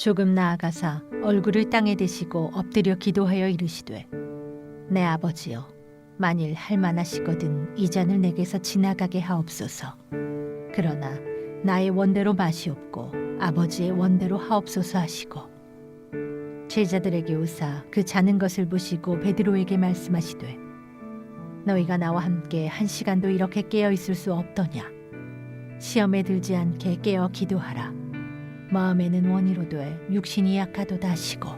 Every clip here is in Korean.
조금 나아가사 얼굴을 땅에 대시고 엎드려 기도하여 이르시되 내 아버지여 만일 할만하시거든 이 잔을 내게서 지나가게 하옵소서. 그러나 나의 원대로 마시옵고 아버지의 원대로 하옵소서 하시고 제자들에게 오사 그 자는 것을 보시고 베드로에게 말씀하시되 너희가 나와 함께 1시간도 이렇게 깨어 있을 수 없더냐. 시험에 들지 않게 깨어 기도하라. 마음에는 원이로되 육신이 약하도다 하시고.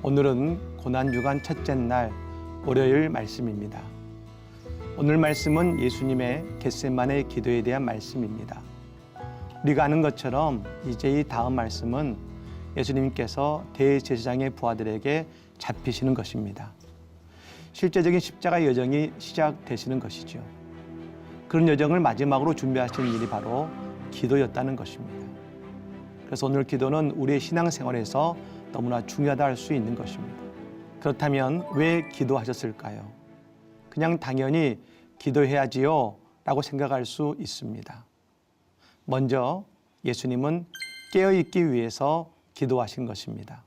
오늘은 고난주간 첫째 날 월요일 말씀입니다. 오늘 말씀은 예수님의 겟세마네 기도에 대한 말씀입니다. 우리가 아는 것처럼 이제 이 다음 말씀은 예수님께서 대제사장의 부하들에게 잡히시는 것입니다. 실제적인 십자가 여정이 시작되시는 것이죠. 그런 여정을 마지막으로 준비하신 일이 바로 기도였다는 것입니다. 그래서 오늘 기도는 우리의 신앙생활에서 너무나 중요하다 할 수 있는 것입니다. 그렇다면 왜 기도하셨을까요? 그냥 당연히 기도해야지요 라고 생각할 수 있습니다. 먼저 예수님은 깨어있기 위해서 기도하신 것입니다.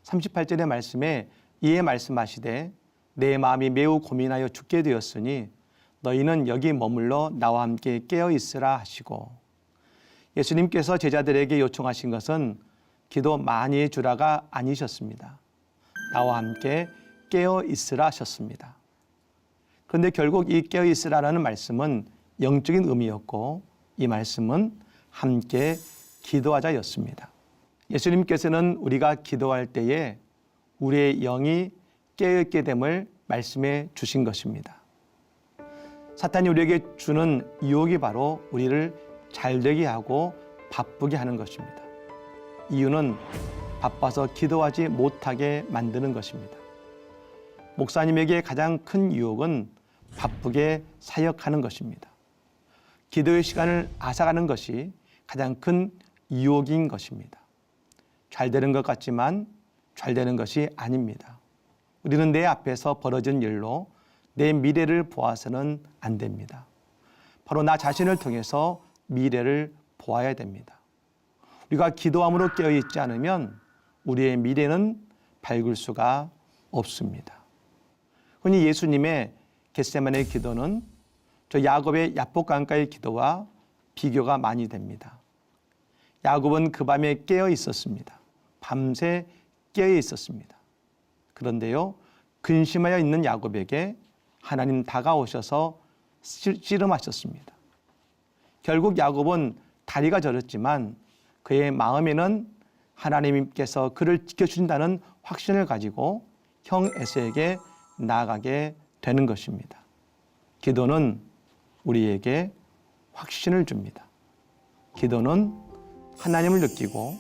38절의 말씀에 이에 말씀하시되 내 마음이 매우 고민하여 죽게 되었으니 너희는 여기 머물러 나와 함께 깨어있으라 하시고, 예수님께서 제자들에게 요청하신 것은 기도 많이 해주라가 아니셨습니다. 나와 함께 깨어있으라 하셨습니다. 그런데 결국 이 깨어있으라라는 말씀은 영적인 의미였고 이 말씀은 함께 기도하자였습니다. 예수님께서는 우리가 기도할 때에 우리의 영이 깨어있게 됨을 말씀해 주신 것입니다. 사탄이 우리에게 주는 유혹이 바로 우리를 잘되게 하고 바쁘게 하는 것입니다. 이유는 바빠서 기도하지 못하게 만드는 것입니다. 목사님에게 가장 큰 유혹은 바쁘게 사역하는 것입니다. 기도의 시간을 앗아가는 것이 가장 큰 유혹인 것입니다. 잘 되는 것 같지만 잘 되는 것이 아닙니다. 우리는 내 앞에서 벌어진 일로 내 미래를 보아서는 안 됩니다. 바로 나 자신을 통해서 미래를 보아야 됩니다. 우리가 기도함으로 깨어있지 않으면 우리의 미래는 밝을 수가 없습니다. 흔히 예수님의 겟세마네 기도는 저 야곱의 야복강가의 기도와 비교가 많이 됩니다. 야곱은 그 밤에 깨어 있었습니다. 밤새 깨어 있었습니다. 그런데요, 근심하여 있는 야곱에게 하나님 다가오셔서 씨름하셨습니다. 결국 야곱은 다리가 저렸지만 그의 마음에는 하나님께서 그를 지켜주신다는 확신을 가지고 형 에서에게 나아가게 되는 것입니다. 기도는 우리에게 확신을 줍니다. 기도는 하나님을 느끼고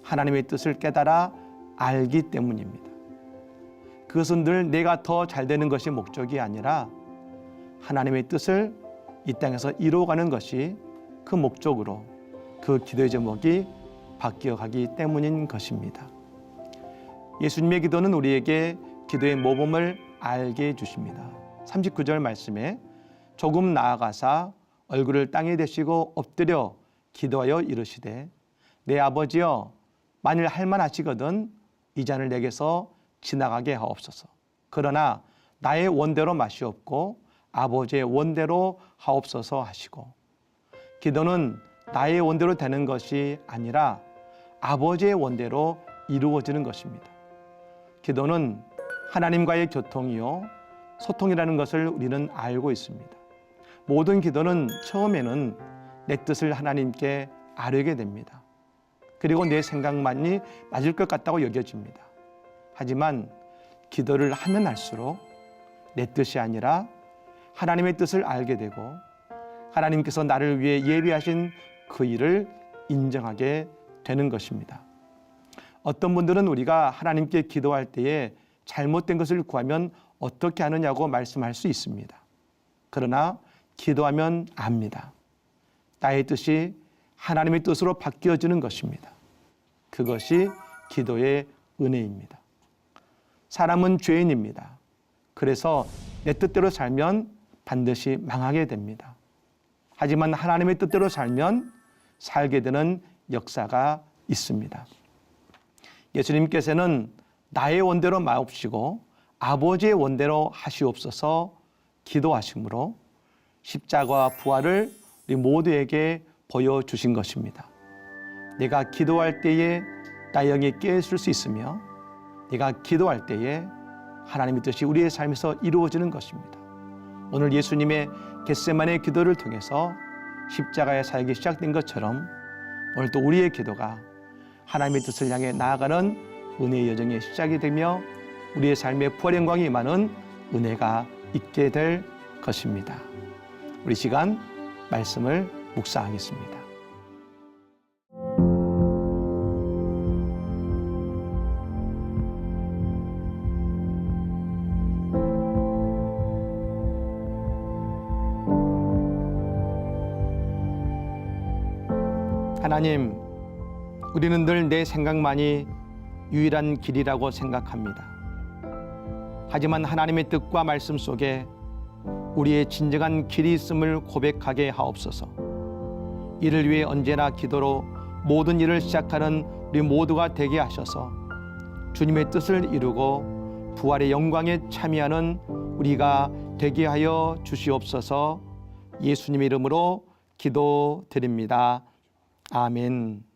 하나님의 뜻을 깨달아 알기 때문입니다. 그것은 늘 내가 더 잘 되는 것이 목적이 아니라 하나님의 뜻을 이 땅에서 이루어가는 것이 그 목적으로 그 기도의 제목이 바뀌어가기 때문인 것입니다. 예수님의 기도는 우리에게 기도의 모범을 알게 해주십니다. 39절 말씀에 조금 나아가사 얼굴을 땅에 대시고 엎드려 기도하여 이르시되 내 아버지여 만일 할만하시거든 이 잔을 내게서 지나가게 하옵소서. 그러나 나의 원대로 마시옵고 아버지의 원대로 하옵소서 하시고, 기도는 나의 원대로 되는 것이 아니라 아버지의 원대로 이루어지는 것입니다. 기도는 하나님과의 교통이요 소통이라는 것을 우리는 알고 있습니다. 모든 기도는 처음에는 내 뜻을 하나님께 아뢰게 됩니다. 그리고 내 생각만이 맞을 것 같다고 여겨집니다. 하지만 기도를 하면 할수록 내 뜻이 아니라 하나님의 뜻을 알게 되고 하나님께서 나를 위해 예비하신 그 일을 인정하게 되는 것입니다. 어떤 분들은 우리가 하나님께 기도할 때에 잘못된 것을 구하면 어떻게 하느냐고 말씀할 수 있습니다. 그러나 기도하면 압니다. 나의 뜻이 하나님의 뜻으로 바뀌어지는 것입니다. 그것이 기도의 은혜입니다. 사람은 죄인입니다. 그래서 내 뜻대로 살면 반드시 망하게 됩니다. 하지만 하나님의 뜻대로 살면 살게 되는 역사가 있습니다. 예수님께서는 나의 원대로 마옵시고 아버지의 원대로 하시옵소서 기도하심으로 십자가와 부활을 우리 모두에게 보여주신 것입니다. 내가 기도할 때에 나의 영이 깨어있을 수 있으며 내가 기도할 때에 하나님의 뜻이 우리의 삶에서 이루어지는 것입니다. 오늘 예수님의 겟세마네 기도를 통해서 십자가의 사역이 시작된 것처럼 오늘도 우리의 기도가 하나님의 뜻을 향해 나아가는 은혜의 여정의 시작이 되며 우리의 삶에 부활의 영광이 임하는 은혜가 있게 될 것입니다. 우리 시간 말씀을 묵상하겠습니다. 하나님, 우리는 늘 내 생각만이 유일한 길이라고 생각합니다. 하지만 하나님의 뜻과 말씀 속에 우리의 진정한 길이 있음을 고백하게 하옵소서. 이를 위해 언제나 기도로 모든 일을 시작하는 우리 모두가 되게 하셔서 주님의 뜻을 이루고 부활의 영광에 참여하는 우리가 되게 하여 주시옵소서. 예수님의 이름으로 기도드립니다. 아멘.